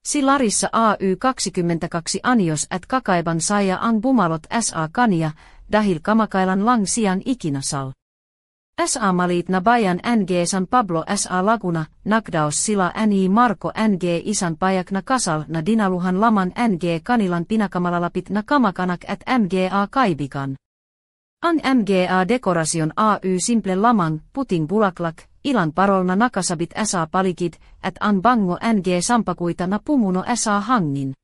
Si Larissa AY 22 anios at kakaiban saya ang bumalot SA kania, dahil kamakailan lang siyan ikinasal. SA malit na bayan NG San Pablo SA Laguna, nagdaos sila ni Marco NG isan payak na kasal na dinaluhan laman NG kanilan pinakamalalapit na kamakanak at MGA kaibigan. Ang MGA dekorasyon AY simple lamang, puting bulaklak, ilan parol na nakasabit SA palikid, at ang bango NG sampakuita na pumuno SA hangin.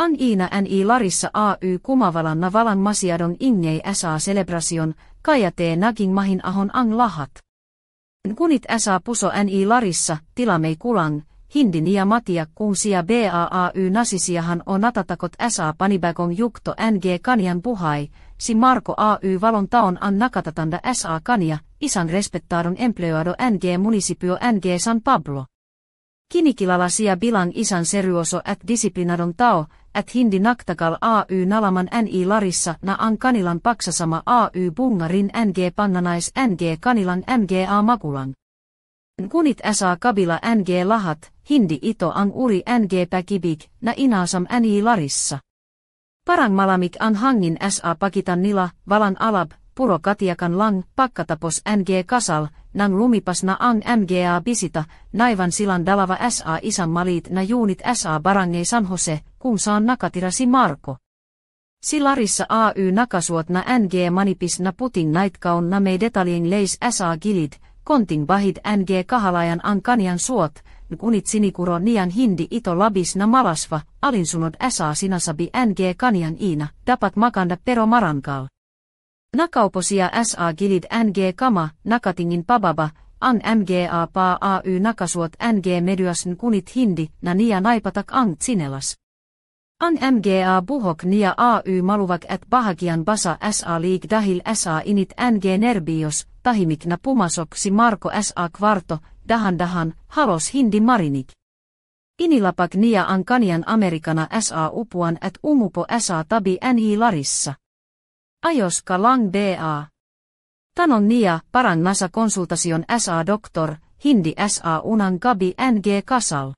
Ang ina ni Larissa AY kumavalan na valan masiadon ingei SA celebrasyon, kaya tee naging mahin ahon ang lahat. Kunit SA puso ni Larissa, tilamei kulang, hindi niya matiak kun sia BAAY nasisiahan o natatakot SA panibagong jukto NG kanian puhai, si Marco AY valon taon an nakatatanda SA kania, isan respektaron empleado NG municipio NG San Pablo. Kinikilala sia bilang isan serioso at disiplinadon tao, at hindi naktakal AY nalaman ni Larissa na ang kanilan paksasama AY bungarin NG pannanais NG kanilan MGA makulan. Kunit SA kabila NG lahat, hindi ito ang uri NG päkibik na inasam ni Larissa. Parang malamik ang hangin SA pakitan nila, valan alab, puro katiakan lang, pakkatapos NG kasal, nang lumipas na ang MGA bisita, naivan silan dalava SA isan malit na juunit SA barangay San Jose, kun saan nakatira si Marco. Si Larissa AY nakasuot na NG manipis na puting naitkaun na mei detaljen leis SA gilid, konting bahid NG kahalayan ang kanian suot, kunit sinikuro nian hindi ito labis na malasva, alinsunod SA sinasabi NG kanian ina, dapat makanda pero marankal. Nakauposia SA gilid NG kama, nakatingin pababa, ang MGA pa AY nakasuot NG medyasn kunit hindi, na nia naipatak ang tsinelas. Ang MGA buhok nia AY maluvak et bahagian basa SA liik dahil SA init NG nerbios, tahimik na pumasok si Marco SA kvarto, dahan-dahan, halos hindi marinik. Inilapak nia ang kanian Amerikana SA upuan et umupo SA tabi ni Larissa. Ayos ka lang BA. Tanon nia, parang nasa konsultasyon SA doktor, hindi SA unang gabi NG kasal.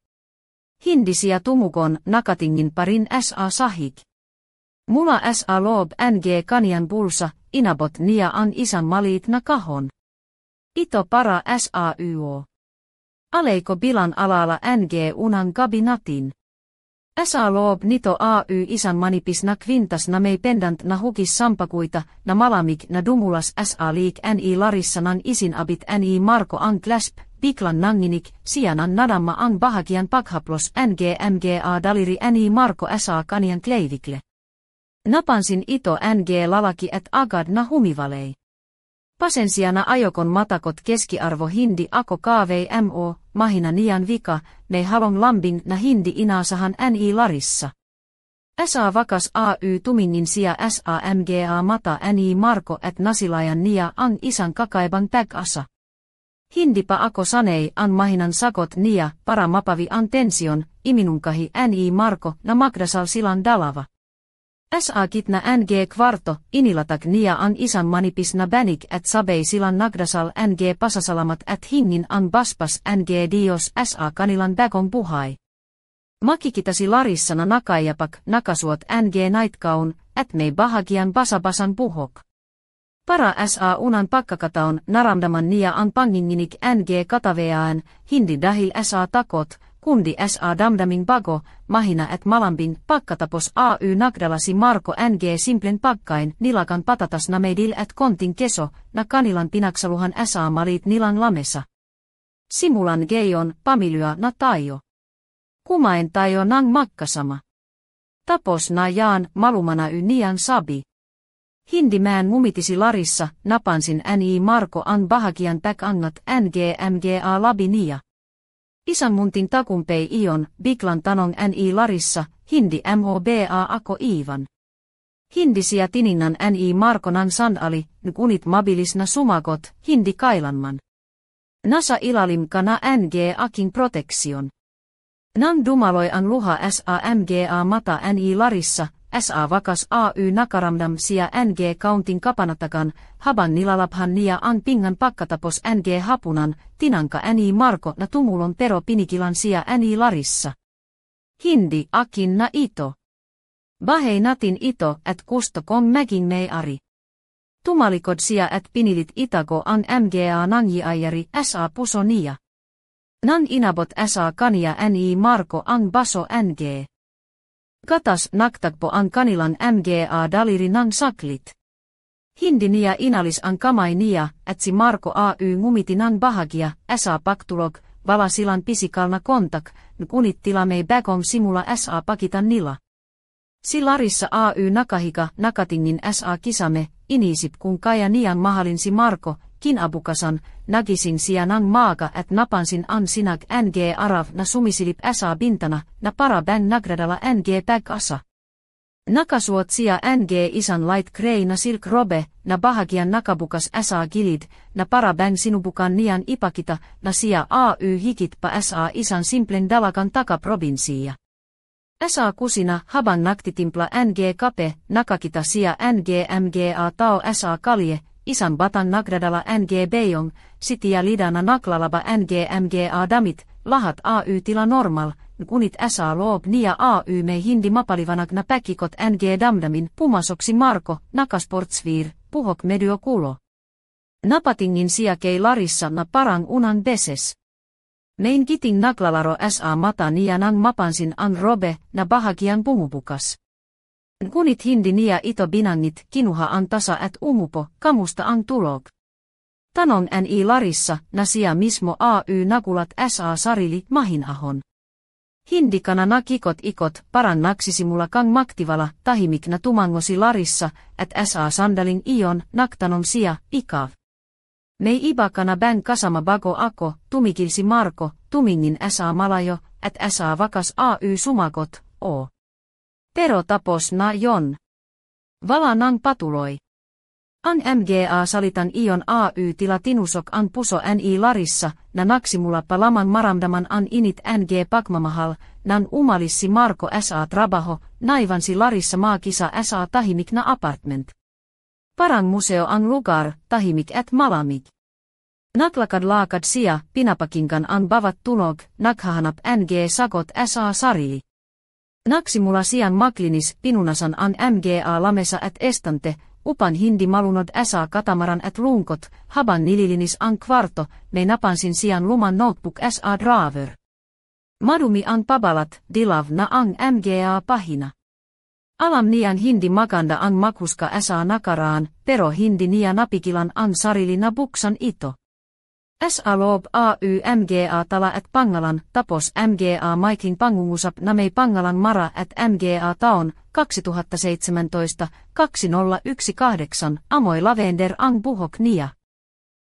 Hindi siya tumukon, nakatingin pa rin SA sahig. Mula SA loob NG kanian bulsa, inabot nia ang isan malit na kahon. Ito para SAYO. Aleiko bilan alala NG unang gabinatin. SA loob nito AY isan manipis na kvintas na mei pendant na hukis sampakuita, na malamik na dumulas SA liik ni Larissa nan isin abit ni Marco ang clasp, biklan nanginik, sianan nadamma ang bahagian pakhaplos NG MGA daliri ni Marco SA kanian kleivikle. Napansin ito NG lalaki et agad na humivalei. Pasensiana ajokon matakot keskiarvo hindi ako kaavei mo, mahina nian vika, ne halon lambing na hindi inaasahan ni Larissa. SA vakas AY tumingin sia SA MGA mata ni Marco et nasilayan nia ang isan kakaibang asa. Hindi pa ako sanei an mahinan sakot nia, para mapavi an tension, iminunkahi ni Marco na magdasal silan dalava. SA kitna NG kvarto, inilatak nia ang isan manipis na banik et sabei silan nagdasal NG pasasalamat et hingin ang baspas NG dios SA kanilan bakon puhai. Makikitasi Larissa na nakayapak nakasuot NG naitkaun, et mei bahagian basabasan puhok. Para SA unan pakkakataon naramdaman nia ang panginginik NG kataveaan, hindi dahil SA takot, kundi SA damdaming bago, mahina et malambing, pakkatapos AY nagdalasi Marco NG simplen pakkain, nilakan patatas na meidil et konting keso, na kanilan pinaksaluhan SA malit nilan lamesa. Simulan geion, pamilya na tayo. Kumain tayo nang makkasama. Tapos na jaan, malumana nian sabi. Hindi mään mumitisi Larissa, napansin ni Marco an bahagian päkangat NG MGA labinia. Isan muntin takumpei ion, biklan tanong ni Larissa, hindi MOBA ako Ivan. Hindi siya tininnan ni Markonan sandali, kunit mabilis na sumakot, hindi kailanman. Nasa ilalim kana NG aking proteksion. Nang dumaloi ang luha SAMGA mata ni Larissa, SA vakas AY nakaramdam sia NG kauntin kapanatakan, haban nilalaphan nia ang pingan pakkatapos NG hapunan, tinanka ni Marco na tumulon pero pinikilan sia ni Larissa. Hindi akin na ito. Bahei natin ito at kusto kong mäkin mei ari. Tumalikod sia at pinilit itako ang mga nangyiayari sa pusonia. Nan inabot sa kania ni Marko ang baso ng. Katas naktagpo ang kanilan mga daliri ng saklit. Hindi niya inalis ang kamay niya, at si Marko ngumiti ng bahagia, sa paktulog, vala silan pisikal na kontak, kunit tilamei bakom simula sa pakitan nila. Si Larissa nakahika nakatingin sa kisame, inisip kung kaya niyan mahalin si Marko, kinabukasan, nagisin siya ng maaga at napansin ang sinag ng arav na sumisilip sa bintana, na para bang nagradala ng pag-asa. Nakasuot siya ng isan light gray na silk robe, na bahagian nakabukas sa gilid, na para bang sinubukan niyan ipakita, na siya higit pa sa isan simplen dalagan taka-probinsiya. Sa kusina habang naktitimpla ng kape, nakakita siya mga tao sa kalye, isan batang nagradala ng beyong, sitiya lidana naklalaba mga damit, lahat tila normal, kunit sa loob niya me hindi mapalivanag na päkikot ng damdamin pumasoksi Marko, nakasportsviir, puhok medio kulo. Napatingin siya kei Larissa na parang unan beses. Mein kiting naklalaro sa mata niya nang mapansin ang robe na bahagian pumupukas. Kunit hindi niya ito binangit, kinuha ang tasa at umupo, kamusta ang tulog. Tanon ni Larissa na siya mismo nakulat sa sarili mahinahon. Hindi ka na nakikot-ikot, parang naksisimula kang maktivala, tahimik na tumangosi Larissa, at sa sandaling iyon, naktanon siya, ikav. May iba ka na bang kasama bago ako, tumikil si Marko, tumingin sa malayo, at sa vakas sumagot, o. Pero tapos na yon. Vala nang patuloi. Ang mga salitan iyon tila tinusok ang puso ni Larissa, na naksimula palaman maramdaman ang init ng pagmamahal, nan umalis si Marko sa trabaho, naivan si Larissa maakisa sa tahimik na apartment. Parang museo ang lugar, tahimik at malamig. Naklakad-lakad siya, pinapakinggan ang bawat tunog, naghahanap ng sagot sa sarili. Naksimula siyan maklinis, pinunasan ang mga lamesa at estante, upan hindi malunod sa katamaran at lungkot, habang nililinis ang kwarto, may napansin siyan luman notebook sa drawer. Madumi ang pabalat, dilav na ang mga pahina. Alam niyan hindi maganda ang makuska sa nakaraan, pero hindi niya napikilan ang sarili na buksan ito. Sa loob mga tala at pangalan, tapos mga maikin pangungusap na may pangalan Mara at mga taon, 2017-2018, amoi lavender ang buhok niya.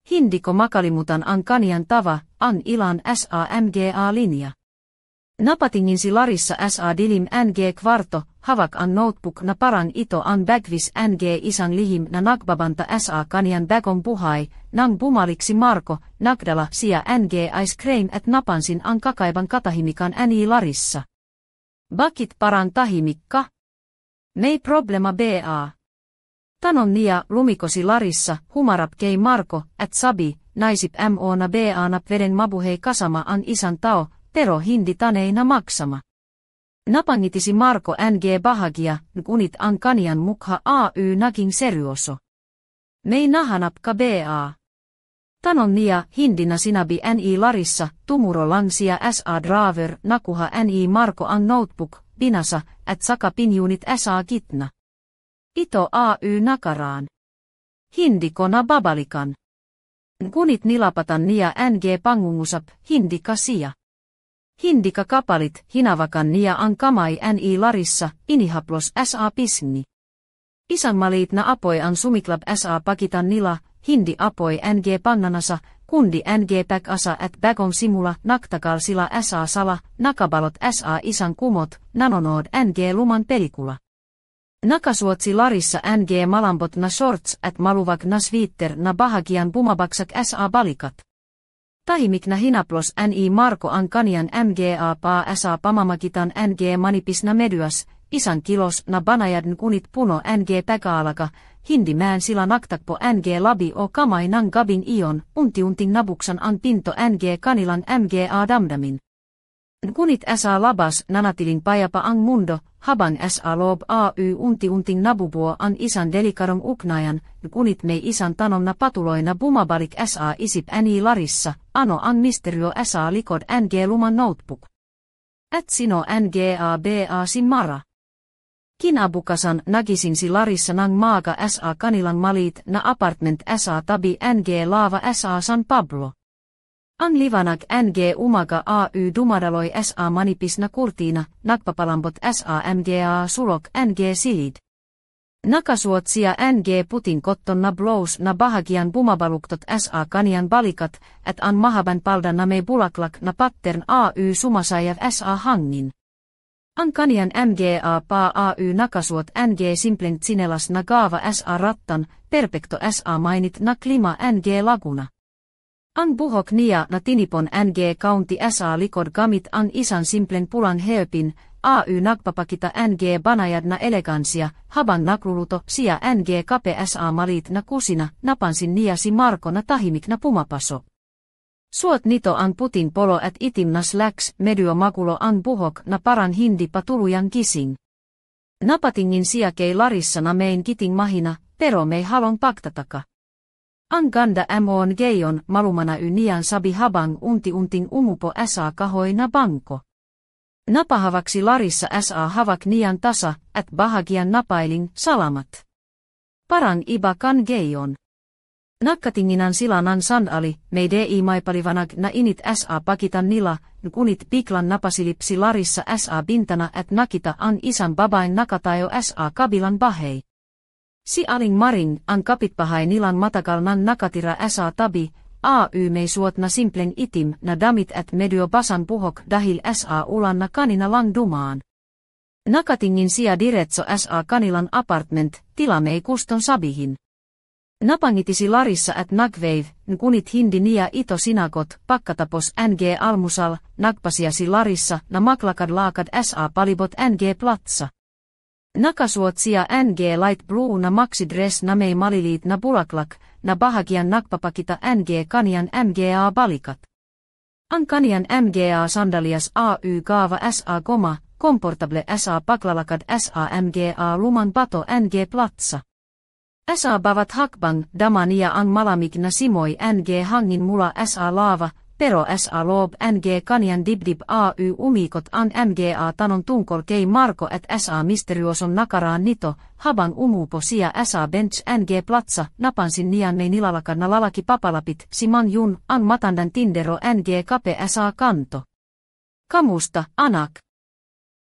Hindi ko makalimutan ang kanian tava, ang ilan sa mga linja. Napatingin si Larissa sa dilim ng kwarto, havak ang notebook na parang ito ang bagvis ng isang lihim na nagbabanta sa kanian bagong buhay, nang bumalik si Marko, nagdala siya ng ice cream at napansin ang kakaibang katahimikan ni Larissa. Bakit parang tahimik ka? May problema ba? Tanon niya lumiko si Larissa, humarap kay Marko, at sabi, naisip mo na ba na veden mabuhay kasama ang isang tao, pero hindi tanay na maksama. Napangiti si Marko ng bahagia, ngunit ang kanian mukha naging seryoso. May nahanap ka ba? Tanon niya, hindi na sinabi ni Larissa, tumuro lang siya sa drawer, nakuha ni Marko ang notebook, binasa, at saka pinyunit sa gitna. Ito nakaraan. Hindi ko na babalikan. Ngunit nilapatan niya ng pangungusap, hindi ka siya. Hindi ka kapalit, hinavakan niya ang kamay ni Larissa, inihaplos sa pisngi. Isang maliit na apoy ang sumiklab sa pakitan nila, hindi apoy ng pannanasa, kundi ng pag-asa at bagong simula naktakal sila sa sala, nakabalot sa isang kumot, nanonood ng luman pelikula. Nakasuot si Larissa ng malambot na shorts at maluwag na sweater na bahagian bumabagsak sa balikat. Tahimik na hinaplos ni Marko ang kanian mga pa sa pamamagitan ng manipis na medyas, isang kilos na banayad kunit puno ng pag-aalaga, hindi man sila naktakpo ng labi o kamay ng gabing iyon, unti-unting nabuksan ang pinto ng kanilang mga damdamin. Kunit sa labas nanatilin pajapa ang mundo, habang sa loob ay unti-unting nabubuo ang isang delikarong uknayan, kunit may isang tanong na patuloy na bumabalik sa isip ni Larissa, ano ang misteryo sa likod ng lumang notebook. At sino nga si Mara? Kinabukasan nagising si Larissa ng maaga sa kanilang maliit na apartment sa tabi ng lava sa San Pablo. Ang liwanag ng umaga dumadaloy sa manipis na kurtina, nagpapalambot sa mga sulok ng silid. Nakasuot siya ng puting kotton na blouse na bahagian bumabaluktot sa kaniang balikat, at ang mahaban palda na may bulaklak na pattern sumasayaw sa hangin. Ang kaniang mga nakasuot ng simpleng tsinelas na gava sa rattan, perfecto sa mainit na klima ng laguna. Ang buhok niya na tinipon ng kaunti sa likod gamit ang isang simpleng pulang hairpin, nagpapakita ng banayad na elegansya, habang nagluluto siya ng kape sa maliit na kusina, napansin niya si Marco na tahimik na pumapasok. Suot nito ang puting polo at itim na slacks, medyo magulo ang buhok na parang hindi pa tuluyang gising. Napatingin siya kay Larissa na main kiting mahina, pero may halong pagtataka. Ang ganda mo ngayon malumana niyan sabi habang unti-unting umupo sa kahoy na bangko. Napahavaksi Larissa sa havak niyan tasa at bahagian napailing salamat. Parang iba kan ngayon. Nakatinginan sila ng sandali, may may paliwanag na init sa pakitan nila, kunit biglang napasilip si Larissa sa bintana at nakita ang isang babaeng nakatayo sa kabilang bahay. Si Aling Maring, ang kapitbahay nilang matagal nang nakatira sa tabi, may suot na simpleng itim na damit at medyo basan buhok dahil sa ulan na kanina lang dumaan. Nakatingin siya diretso sa kanilang apartment, tila may kuston sabihin. Napangiti si Larissa at nagwave, kunit hindi niya ito sinagot, pagkatapos ng almusal, nagpasya si Larissa na maglakad-lakad sa palibot ng platsa. Nakasuot siya ng light blue na maxi-dress na may maliliit na bulaklak, na bahagian nagpapakita ng kanian mga balikat. Ang kanian mga sandalias gava sa goma, komportable sa paglalakad sa mga luman bato ng platsa. Sa bawat hakbang, dama niya ang malamig na simoy ng hangin mula sa lava, pero sa loob ng kanian dibdib umikot ang mga tanong tungkol kay Marco at sa misteryoson nakaraan nito, habang umupo siya sa bench ng platsa, napansin niyan may nilalakad na lalaki papalapit, si Manjun, ang matandang tindero ng kape sa kanto. Kamusta, anak?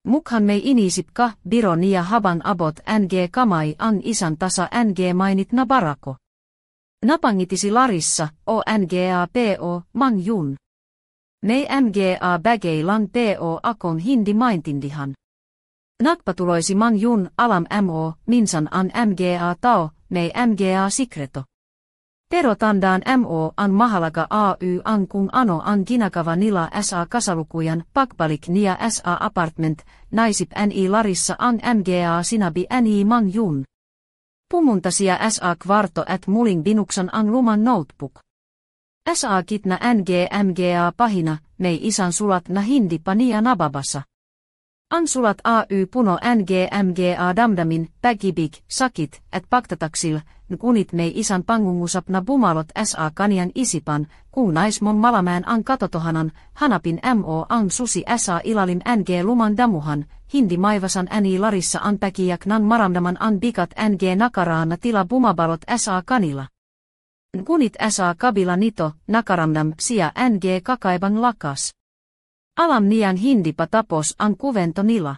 Mukhang may inisip ka, biro niya habang abot ng kamay ang isang tasa ng mainit na barako. Napangiti si Larissa, po, Manjun. May mga bagay lang po akong hindi maintindihan. Nagpatuloy si Manjun, alam mo, minsan ang mga tao, may mga sikreto. Pero tandaan mo ang mahalaga ang kung ano ang ginagawa nila sa kasalukuyan, pagbalik niya sa apartment, naisip ni Larissa ang mga sinabi ni Manjun. Pumunta siya sa kwarto at muling binuksan ang lumang notebook. Sa gitna ng mga pahina, may isang sulat na hindi pa niya nababasa. Ang sulat puno ng mga damdamin, pag-ibig, sakit, at pagtataksil, ngunit may isang pangungusap na bumalot sa kaniang isipan, kung nais mong malaman ang katotohanan, hanapin mo ang susi sa ilalim ng lumang damuhan, hindi maiwasan ni Larissa ang pakiyak ng maramdaman ang bigat ng nakaraan na tila bumabalot sa kanila. Ngunit sa kabila nito, nakaramdam siya ng kakaibang lakas. Alam niyang hindi pa tapos ang kuwento nila.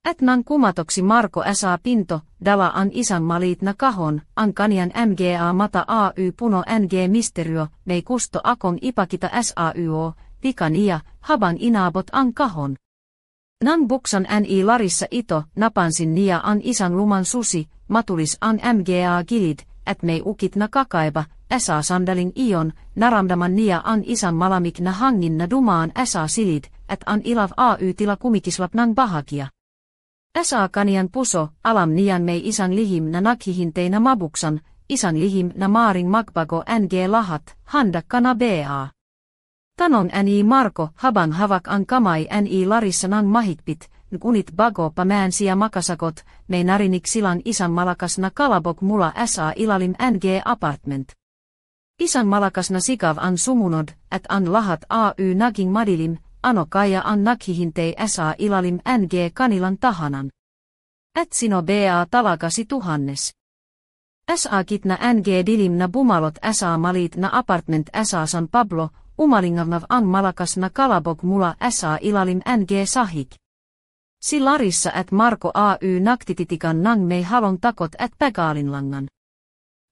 At nang kumatok si Marco sa pinto, dala ang isang maliit na kahon, ang kaniang mga mata puno ng misteryo, may gusto akong ipakita sao, tika niya, habang inabot ang kahon. Nang buksan ni Larissa ito, napansin niya ang isang lumang susi, matulis ang mga gilid, at may ukit na kakaiba, sa sandaling iyon, naramdaman niya ang isang malamig na hangin na dumaan sa silid, at ang ilaw tila kumikislap ng bahagia. Sa kanian puso, alam niyan may isang lihim na naghihintay na mabuksan, isang lihim na maaring magbago ng lahat, handa ka na ba? Tanon ni Marko haban havak an kamai ni Larissa nang mahikpit, kunit bago pamäänsiä makasakot, mei narinik silan isan malakasna kalabok mulla sa ilalim ng apartment. Isan malakasna sikav an sumunod, at an lahat ay naging madilim, ano kaya an nakhihintei sa ilalim ng kanilan tahanan. Et sino ba talakasi tuhannes. Sa kitna ng dilim na bumalot sa malit na apartment sa San Pablo, umalingavnav an malakasna kalabok mulla sa ilalim ng sahik. Si Larissa et Marko ay naktititikan nang mei halon takot et pekaalinlangan.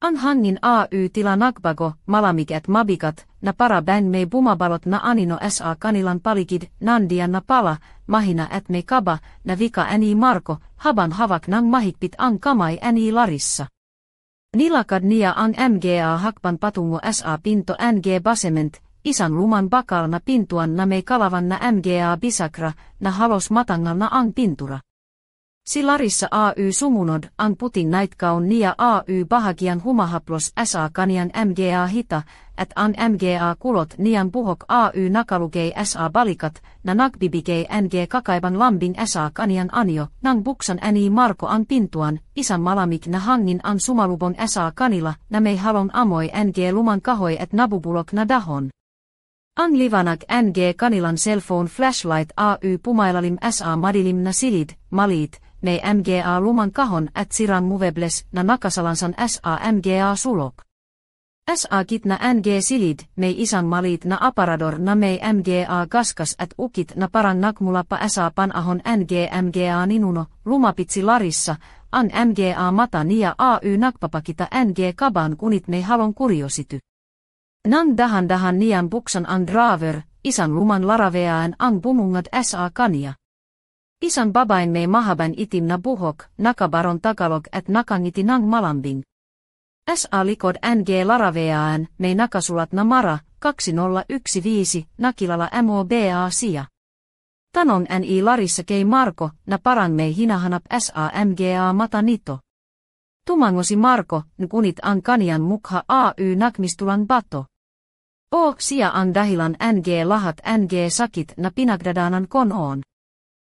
An hangin ay tila nakbago, malamik et mabikat, na para bäng mei bumabalot na anino sa kanilan palikid, nandian na pala, mahina et mei kaba, na vika ni Marko, haban havak nang mahikpit an kamai ni Larissa. Nilakad nia an mga hakpan patungo sa pinto ng basement, isan luman bakal na pintuan na mei kalavan na mga bisakra, na halos matangal na ang pintura. Si Larissa ay sumunod, ang puting naitkaun nia ay bahagian humahaplos sa kanian mga hita, et an mga kulot nian puhok ay nakalukei sa balikat, na nagbibigei ng kakaiban lambing sa kanian anio, nang buksan ni Marko an pintuan, isan malamik na hangin an sumalubon sa kanila, na mei halon amoi ng luman kahoi et nabubulok na dahon. Ang livanak ng kanilan cellphone flashlight ay pumailalim sa madilim na silid, malit, mei mga luman kahon et siran muvebles na nakasalansan sa mga sulok. Sa kitna ng silid, mei isan malit na aparador na mei mga kaskas et ukit na parang nakmulapa sa panahon mga ninuno, lumapitsi Larissa, an mga mata nia ay nakpapakita ng kaban kunit mei halon kuriosity. Nang dahan nian buksan ang draver, isan luman laraveaan ang bumungad sa kania. Isan babain mei mahaban itim na buhok, nakabaron tagalog et nakangiti nang malambing. Sa likod ng laraveaan, mei nakasulat na mara, 2015, nakilala moba sia. Tanon ni Larissa kei Marko, na parang mei hinahanap sa mga mata nito. Tumangosi Marko, kunit ang kanian mukha ay nakmistulan bato. Sia ang dahilan ng lahat ng sakit na pinagdadanan konoon.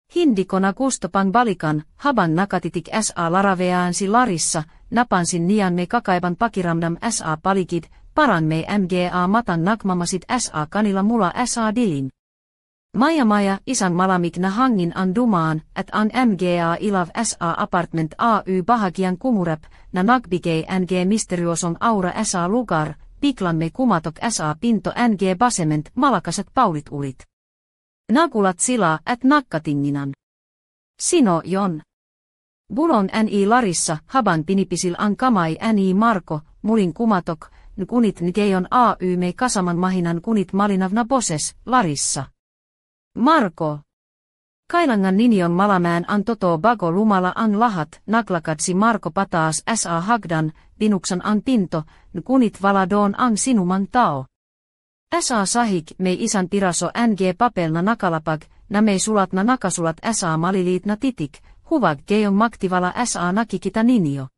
Hindi ko na gusto pang balikan, habang nakatitik sa laraveaan si Larissa, napansin niyan me kakaiban pakiramdam sa palikid, parang me mga matan nakmamasit sa kanila mula sa dilin. Maya isan malamik na hangin an dumaan, at an mga ilav sa apartment ay bahagian kumurep, na nagbigay ng misterioson aura sa lugar, biglan me kumatok sa pinto ng basement malakaset paulit ulit. Nakulat sila et nakkatinginan. Sino yon? Bulon ni Larissa, haban pinipisil ang kamay ni Marko, mulin kumatok, kunit nikeyon ay me kasaman mahinan kunit malinav na boses, Larissa. Marko. Kailangan ninion malamään an toto bago lumala ang lahat, naklakad si Marko pataas sa hagdan, binuksan ang pinto, kunit valadon ang sinuman tao. Sa sahik mei isan piraso ng papel na nakalapag, na mei sulat na nakasulat sa malilit na titik, huvag keyon maktivala sa nakikita ninio.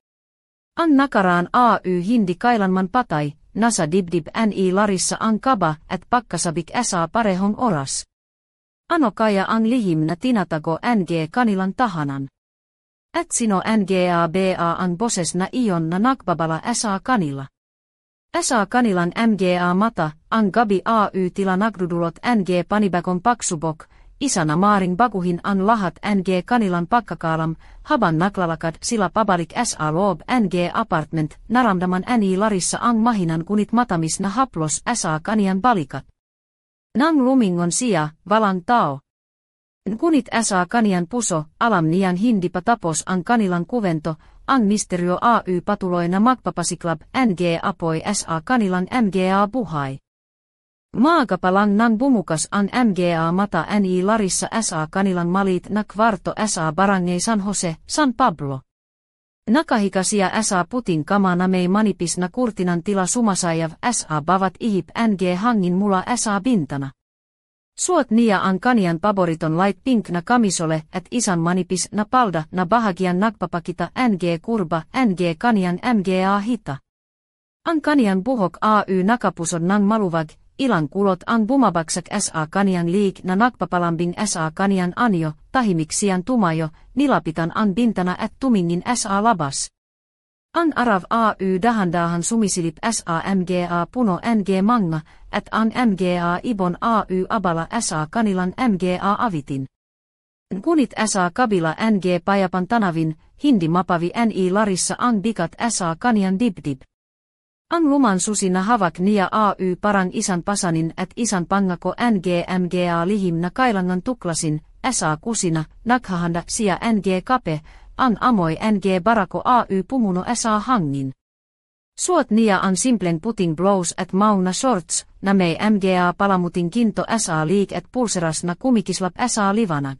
Ang nakaraan ay hindi kailanman patay, nasa dibdib ni Larissa ang kaba et pakkasabik sa parehong oras. Ano kaya ang lihim na tinatago ng kanilan tahanan? Et sino nga ba ang boses na iyon na nakbabala sa kanila? Sa kanilan mga mata, ang gabi ay tila nagdudulot ng panibakon paksubok, isa na maaring baguhin ang lahat ng kanilan pakkakaalam, haban naklalakad sila pabalik sa loob ng apartment, naramdaman ni Larissa ang mahinan kunit matamis na haplos sa kanian balikat. Nang lumingon siya, valang tao. Kunit sa kanian puso, alam niyan hindi patapos ang kanilang kuvento, ang misterio ay patuloy na magpapasiklab ng apoi sa kanilang mga buhay. Maaga pa lang nang bumukas ang mga mata ni Larissa sa kanilang malit na kwarto sa barangay San Jose, San Pablo. Nakahika siya sa puting kama na may manipis na kurtinan tila sumasayav sa bavat ihip ng hangin mula sa bintana. Suot niya ang kanian paboriton light pink na kamisole et isan manipis na palda na bahagian nagpapakita ng kurba ng kanian mga hita. Ang kanian buhok ay nakapusod ng maluvag, ilan kulot an bumabaksak sa kanian liik na nakpapalambing sa kanian anjo, tahimiksian tumajo, nilapitan an bintana at tumingin sa labas. An arav ay dahandahan sumisilip sa mga puno ng manga, at an mga ibon ay abala sa kanilan mga avitin. Kunit sa kabila ng payapan tanavin, hindi mapavi ni larissa ang bikat sa kanian dibdib. Ang luman susi na havak niya ay parang isan pasanin at isan pangako mga lihim na kailangan tuklasin, sa kusina, naghahanda siya ng kape, an amoi ng barako ay pumuno sa hangin. Suot niya an simplen puting blouse at mauna shorts, na may mga palamutin kinto sa liik at pulseras na kumikislap sa livanag.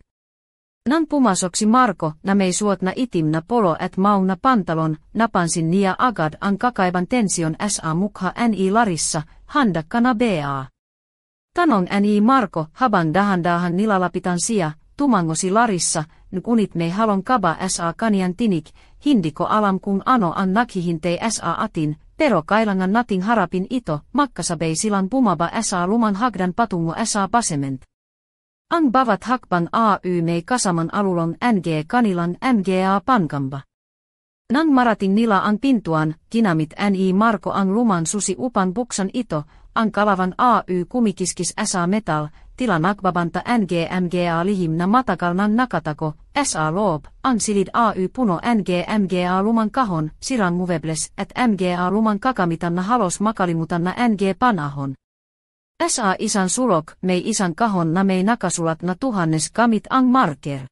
Nan pumasoksi Marko, na may suot na itim na polo at mauna pantalon, napansin niya agad ang kakaiban tension sa mukha ni Larissa, handakka na ba. Tanong ni Marko, habang dahan-dahan nilalapitan siya, tumangosi Larissa, kunit may halon kaba sa kanian tinik, hindi ko alam kung ano ang naghihintay sa atin, pero kailangan nating harapin ito, makkasabay silang bumaba sa luman hagdan patungo sa basement. Ang bavat hakpan ay may kasaman alulon ng kanilan mga pankamba. Nang marating nila ang pintuan, kinamit ni Marko ang luman susi upan buksan ito, ang kalavan ay kumikiskis sa metal, tila nakbabanta mga lihim na matagal ng nakatako, sa loob, ang silid ay puno mga luman kahon, sirang muvebles, at mga luman kakamitan na halos makalimutan na ng panahon. Sa isan sulok, may isan kahon na may nakasulat na 1000 kamit ang marker.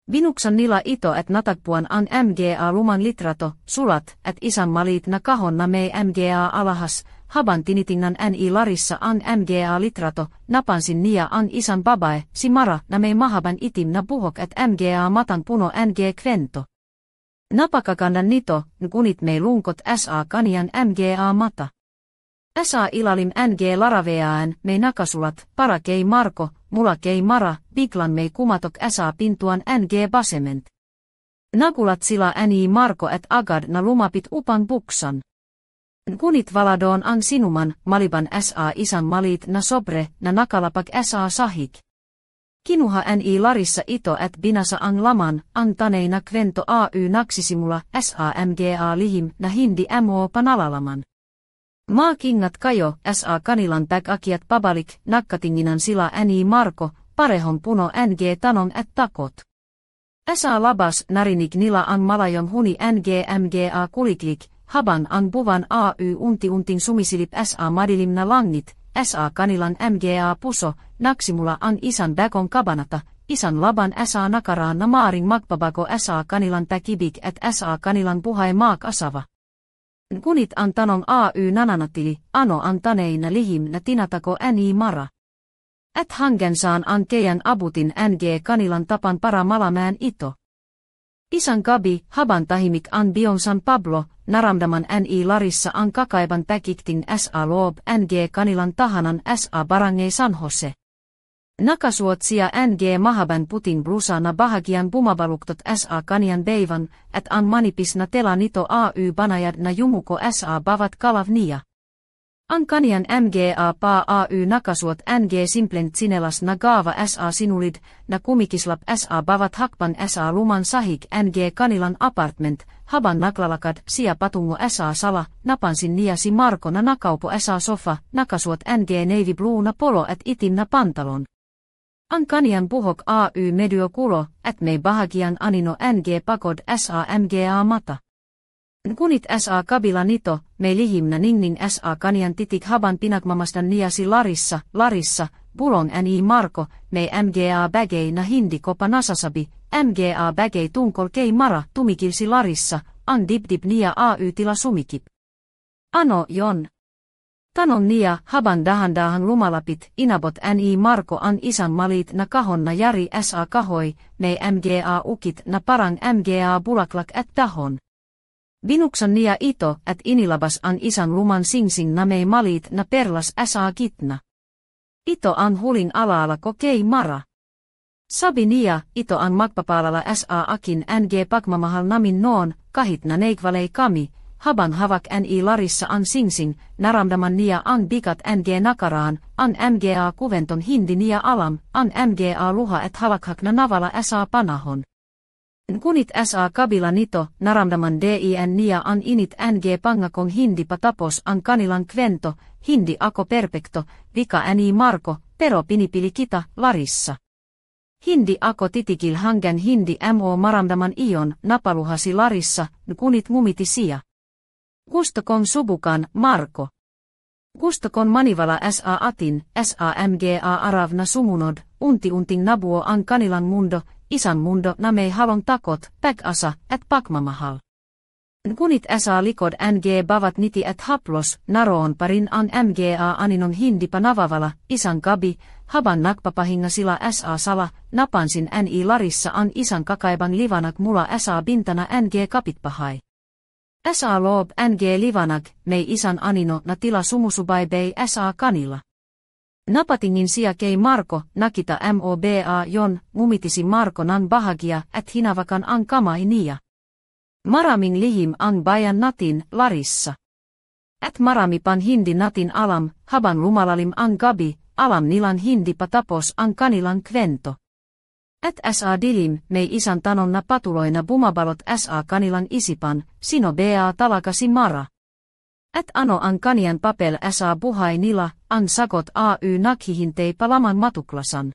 Binuksan nila ito at natagpuan ang mga luman litrato, sulat, at isan maliit na kahon na may mga alahas, habang tinitingnan ni Larissa ang mga litrato, napansin niya ang isan babae, si Mara, na may mahaban itim na buhok at mga matang puno ng kwento. Napakaganda nito, ngunit may lungkot sa kanian mga mata. Sa ilalim ng laraveaan may nakasulat, para kay Marko, mula kay Mara, biglan may kumatok sa pintuan ng basement. Nagulat sila ni Marko at agad na lumapit upang buksan. Kunit valadoon ang sinuman, maliban sa isang maliit na sobre na nakalapag sa sahig. Kinuha ni Larissa ito at binasa ang laman, ang tanay na kwento ay nagsisimula sa mga lihim na hindi mo panalalaman. Maakingat kayo, sa kanilan pag-akyat pabalik, nagkatinginan sila ni Marko, parehong puno ng tanong at takot. Sa labas narinig nila ang malayong huni ng mga kuliklik, habang ang buwan ay unti-unting sumisilip sa madilim na langit, sa kanilan mga puso, nagsimula ang isang bagong kabanata, isang laban sa nakaraan na maaring magpabago sa kanilan pag-ibig at sa kanilang buhay mag-asawa. Kunit ang tanong ay nananatili, ano ang tanay na lihim na tinatako ni Mara. At hanggang saan ang keyan abutin ng kanilang tapan para malaman ito. Isang gabi, habang tahimik ang biyon San Pablo, naramdaman ni Larissa ang kakaiban pagkikting sa loob ng kanilang tahanan sa barangay San Jose. Nakasuot siya ng mahaban puting blusa na bahagian bumabaluktot sa kanian beivan, at ang manipis na tela nito ay banayad na yumuko sa bavat kalav niya. Ang kanian mga pa ay nakasuot ng simplen tsinelas na gaava sa sinulid, na kumikislap sa bavat hakpan sa luman sahig ng kanilan apartment, habang naklalakad siya patungo sa sala, napansin niya si Marko na nakaupo sa sofa, nakasuot ng navy blue na polo at itim na pantalon. Ang kanian buhok ay medyo kulo, at may bahagian anino ng pagod sa mga mata. Kunit sa kabila nito, may lihim na ningning sa kanian titik habang pinagmamasdan niya si Larissa, bulong ni Marko, may mga bagay na hindi ko pa nasasabi, mga bagay tungkol kay Mara, tumikil si Larissa, ang dibdib niya ay tila sumikip. Ano yon? Tanong niya, habang dahan-dahan lumalapit, inabot ni Marko ang isang maliit na kahon na yari sa kahoy, may mga ukit na parang mga bulaklak at dahon. Binuksan niya ito at inilabas ang isang lumang singsing na may maliit na perlas sa gitna. Ito ang huling alaala ko kay Mara. Sabi niya, ito ang magpapalala sa akin ng pagmamahal namin noon, kahit na naigwalay kami, haban havak ni Larissa an singsin, naramdaman nia an bikat ng nakaraan, an mga kuventon hindi nia alam, an mga luha et halakhakna navala sa panahon. Kunit sa kabila nito, naramdaman din nia an init ng pangakong hindi patapos ang kanilang kwento, hindi ako perfecto, vika ni Marko, pero pinipili kita, Larissa. Hindi ako titikil hanggang hindi mo maramdaman iyon, napaluhasi Larissa, kunit ngumiti siya. Gusto kong subukan, Marko. Gusto kong manivala sa atin, sa mga aravna sumunod, unti-unting nabuo ang kanilang mundo, isang mundo na may halong takot, pag-asa, at pagmamahal. Kunit sa likod ng bavat niti at haplos, naroon pa rin ang mga aninon hindi pa navavala, isang gabi, habang nagpapahinga sila sa sala, napansin ni Larissa ang isang kakaibang liwanag mula sa bintana ng kapitbahay. Sa loob ng liwanag, may isang anino na tila sumusubaybay sa kanila. Napatingin siya kay Marko, nakita moba yon, ngumiti si Marko ng bahagia at hinawakan ang kamay niya. Maraming lihim ang bayan natin, Larissa. At marami pan hindi natin alam, habang lumalalim ang gabi, alam nilang hindi patapos ang kanilang kwento. At sa dilim, may isang tanong na patuloy na bumabalot sa kanilang isipan, sino ba talaga si Mara? At ano ang kanian papel sa buhay nila, ang sagot ay naghihintay pa lamang matuklasan.